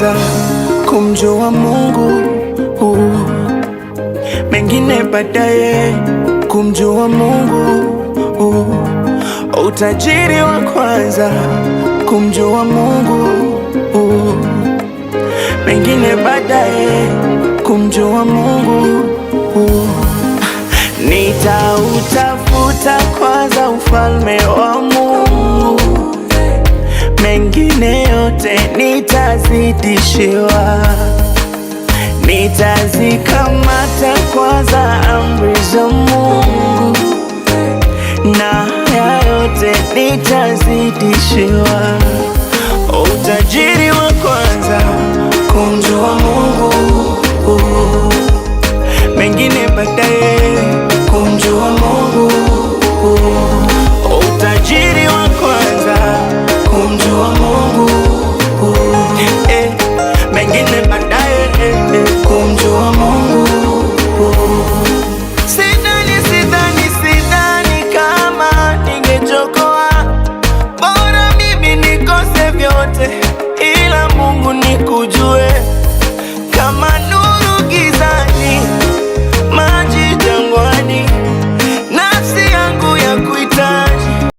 kwanza kumjua Mungu, mengine baadaye kumjua Mungu. Utajiri wa kwanza kumjua Mungu, mengine baadaye kumjua Mungu. Nitautafuta kwanza ufalme wa Mungu, mengine yote nitazidishiwa. Nitazikamata kwanza amri za Mungu, na haya yote nitazidishiwa. Utajiri wa kwanza kumjua Mungu, mengine baadaye kumjua Mungu. Utajiri wa kwanza kumjua Mungu, mengine baadaye kumjua Mungu. Sidhani kama ningechokoa, bora mimi nikose vyote ila Mungu nikujue. Kama